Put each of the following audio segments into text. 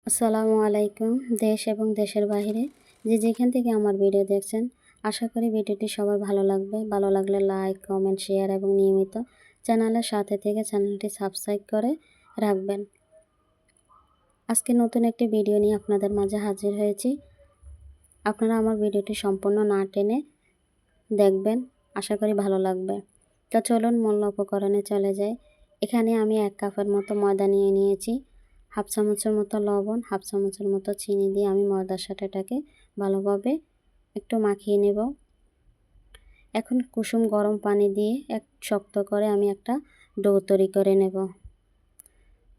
আসসালামু আলাইকুম। দেশ এবং দেশের বাইরে যে যেখান থেকে আমার ভিডিও দেখছেন, আশা করি ভিডিওটি সবার ভালো লাগবে। ভালো লাগলে লাইক, কমেন্ট, শেয়ার এবং নিয়মিত চ্যানেলের সাথে থেকে চ্যানেলটি সাবস্ক্রাইব করে রাখবেন। আজকে নতুন একটি ভিডিও নিয়ে আপনাদের মাঝে হাজির হয়েছি। আপনারা আমার ভিডিওটি সম্পূর্ণ না টেনে দেখবেন, আশা করি ভালো লাগবে। তো চলুন মূল উপকরণে চলে যাই। এখানে আমি 1 কাপের মতো ময়দা নিয়ে নিয়েছি। হাফ চামচের মতো লবণ, হাফ চামচের মতো চিনি দিয়ে আমি ময়দার সাথে এটাকে ভালোভাবে একটু মাখিয়ে নেব। এখন কুসুম গরম পানি দিয়ে শক্ত করে আমি একটা ডো তৈরি করে নেব।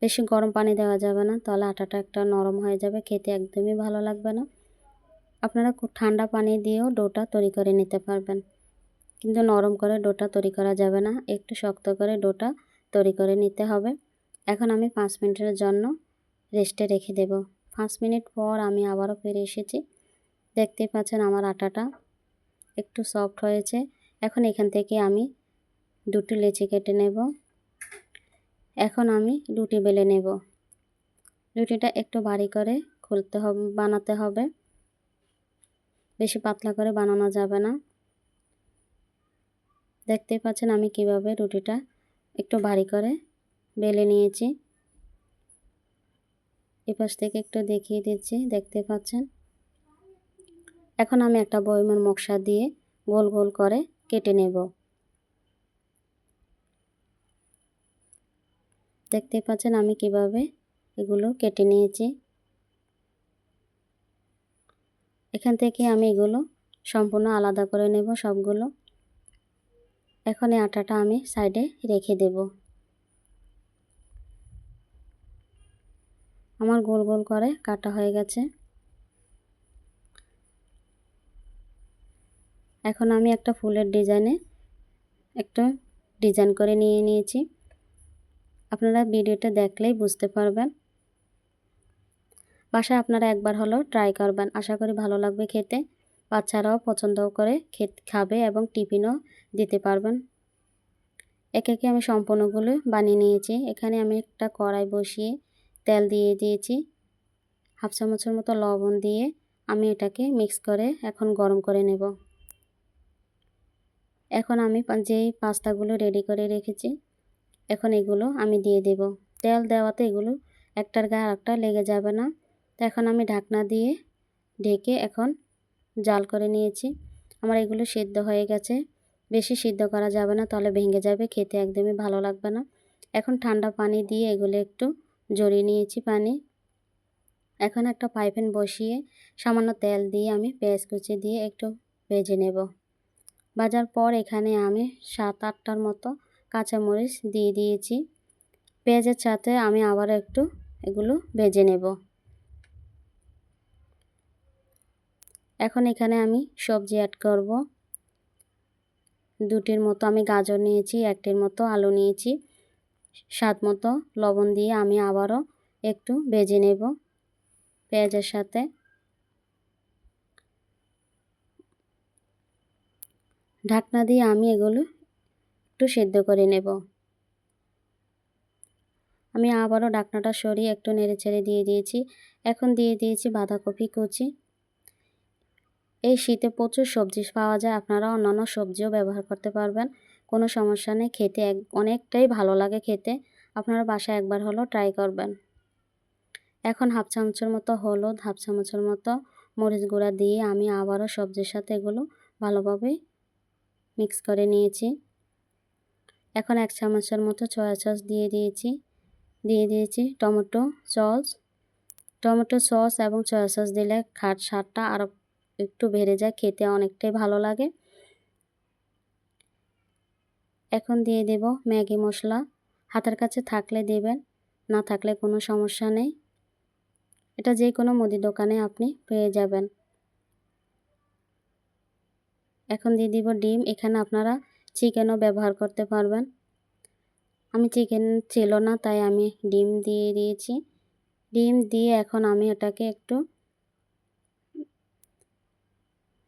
বেশি গরম পানি দেওয়া যাবে না, তাহলে আটাটা একটা নরম হয়ে যাবে, খেতে একদমই ভালো লাগবে না। আপনারা ঠান্ডা পানি দিয়েও ডোটা তৈরি করে নিতে পারবেন, কিন্তু নরম করে ডোটা তৈরি করা যাবে না, একটু শক্ত করে ডোটা তৈরি করে নিতে হবে। এখন আমি 5 মিনিটের জন্য রেস্টে রেখে দেব। 5 মিনিট পর আমি আবারও ফিরে এসেছি। দেখতেই পাচ্ছেন আমার আটাটা একটু সফট হয়েছে। এখন এখান থেকে আমি দুটি লেচি কেটে নেব। এখন আমি রুটি বেলে নেব। রুটিটা একটু ভারী করে বানাতে হবে, বেশি পাতলা করে বানানো যাবে না। দেখতেই পাচ্ছেন আমি কিভাবে রুটিটা একটু ভারী করে বেলে নিয়েছি। এপাশ থেকে একটু দেখিয়ে দিচ্ছি, দেখতে পাচ্ছেন। এখন আমি একটা বয়মের মশলা দিয়ে গোল গোল করে কেটে নেব। দেখতে পাচ্ছেন আমি কিভাবে এগুলো কেটে নিয়েছি। এখান থেকে আমি এগুলো সম্পূর্ণ আলাদা করে নেব সবগুলো। এখন এই আটাটা আমি সাইডে রেখে দেব। আমার গোল গোল করে কাটা হয়ে গেছে। এখন আমি একটা ফুলের একটা ডিজাইন করে নিয়েছি। আপনারা ভিডিওটা দেখলেই বুঝতে পারবেন। বাসায় আপনারা একবার হলেও ট্রাই করবেন, আশা করি ভালো লাগবে খেতে। বাচ্চারাও পছন্দ করে খাবে এবং টিফিনও দিতে পারবেন। একে একে আমি সম্পূর্ণগুলো বানিয়ে নিয়েছি। এখানে আমি একটা কড়াই বসিয়ে তেল দিয়ে দিয়েছি। হাফ চামচের মতো লবণ দিয়ে আমি এটাকে মিক্স করে এখন গরম করে নেব। এখন আমি যেই পাস্তাগুলো রেডি করে রেখেছি, এখন এগুলো আমি দিয়ে দেব। তেল দেওয়াতে এগুলো একটার গায়ে আরেকটা লেগে যাবে না। তো এখন আমি ঢাকনা দিয়ে ঢেকে এখন জাল করে নিয়েছি। আমার এগুলো সিদ্ধ হয়ে গেছে। বেশি সিদ্ধ করা যাবে না, তাহলে ভেঙে যাবে, খেতে একদমই ভালো লাগবে না। এখন ঠান্ডা পানি দিয়ে এগুলো একটু জড়িয়ে নিয়েছি পানি। এখন একটা ফ্রাই প্যান বসিয়ে সামান্য তেল দিয়ে আমি পেঁয়াজ কুচি দিয়ে একটু ভেজে নেব। ভাজার পর এখানে আমি 7-8টার মতো কাঁচামরিচ দিয়ে দিয়েছি। পেঁয়াজের সাথে আমি আবার একটু এগুলো ভেজে নেব। এখন এখানে আমি সবজি অ্যাড করব। দুটির মতো আমি গাজর নিয়েছি, একটির মতো আলু নিয়েছি। স্বাদ মতো লবণ দিয়ে আমি আবারও একটু ভেজে নেব পেঁয়াজের সাথে। ঢাকনা দিয়ে আমি এগুলো একটু সেদ্ধ করে নেব। আমি আবারও ঢাকনাটা সরিয়ে একটু নেড়েচেড়ে দিয়ে দিয়েছি। এখন দিয়ে দিয়েছি বাঁধাকপি কুচি। এই শীতে প্রচুর সবজি পাওয়া যায়, আপনারা অন্যান্য সবজিও ব্যবহার করতে পারবেন, কোনো সমস্যা নেই। খেতে অনেকটাই ভালো লাগে খেতে। আপনারা বাসায় একবার হলেও ট্রাই করবেন। এখন হাফ চামচের মতো হলুদ, হাফ চামচের মতো মরিচ গুঁড়া দিয়ে আমি আবারও সবজির সাথে এগুলো ভালোভাবে মিক্স করে নিয়েছি। এখন 1 চামচের মতো সয়া সস দিয়ে দিয়েছি টমেটো সস এবং সয়া সস দিলে স্বাদটা আরও একটু বেড়ে যায়, খেতে অনেকটাই ভালো লাগে। এখন দিয়ে দেব ম্যাগি মশলা। হাতের কাছে থাকলে দেবেন, না থাকলে কোনো সমস্যা নেই। এটা যে কোনো মুদি দোকানে আপনি পেয়ে যাবেন। এখন দিয়ে দিব ডিম। এখানে আপনারা চিকেনও ব্যবহার করতে পারবেন। আমি চিকেন ছিল না, তাই আমি ডিম দিয়ে দিয়েছি। ডিম দিয়ে এখন আমি এটাকে একটু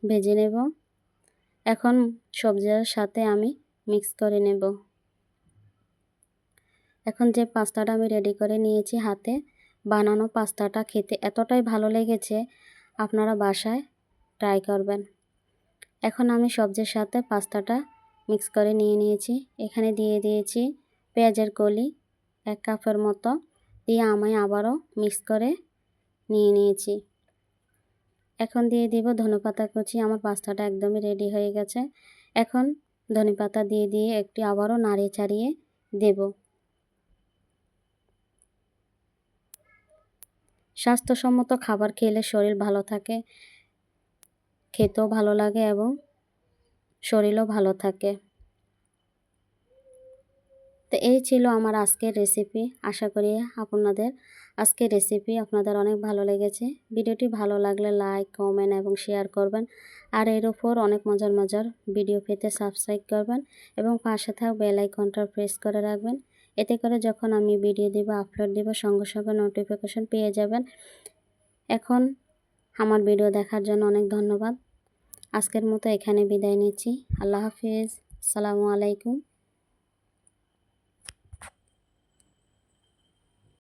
ভেজে নেব। এখন সবজির সাথে আমি মিক্স করে নেব। এখন যে পাস্তাটা আমি রেডি করে নিয়েছি হাতে, বানানো পাস্তাটা খেতে এতটাই ভালো লেগেছে, আপনারা বাসায় ট্রাই করবেন। এখন আমি সবজির সাথে পাস্তাটা মিক্স করে নিয়েছি। এখানে দিয়ে দিয়েছি পেঁয়াজের কলি 1 কাপের মতো, দিয়ে আমি আবারও মিক্স করে নিয়েছি। এখন দিয়ে দিব ধনেপাতা কুচি। আমার পাস্তাটা একদমই রেডি হয়ে গেছে। এখন ধনেপাতা দিয়ে একটু আবারও নাড়িয়ে চাড়িয়ে দেব। স্বাস্থ্যসম্মত খাবার খেলে শরীর ভালো থাকে, খেতেও ভালো লাগে এবং শরীরও ভালো থাকে। তো এই ছিল আমার আজকের রেসিপি। আশা করি আজকের রেসিপি আপনাদের অনেক ভালো লেগেছে। ভিডিওটি ভালো লাগলে লাইক, কমেন্ট এবং শেয়ার করবেন। আর এর উপর অনেক মজার ভিডিও পেতে সাবস্ক্রাইব করবেন এবং পাশে থাকা বেল আইকনটা প্রেস করে রাখবেন। এতে করে যখন আমি ভিডিও দিব, আপলোড দিব, সঙ্গে সঙ্গে নোটিফিকেশন পেয়ে যাবেন। এখন আমার ভিডিও দেখার জন্য অনেক ধন্যবাদ। আজকের মতো এখানে বিদায় নিচ্ছি। আল্লাহ হাফিজ। আসসালামু আলাইকুম।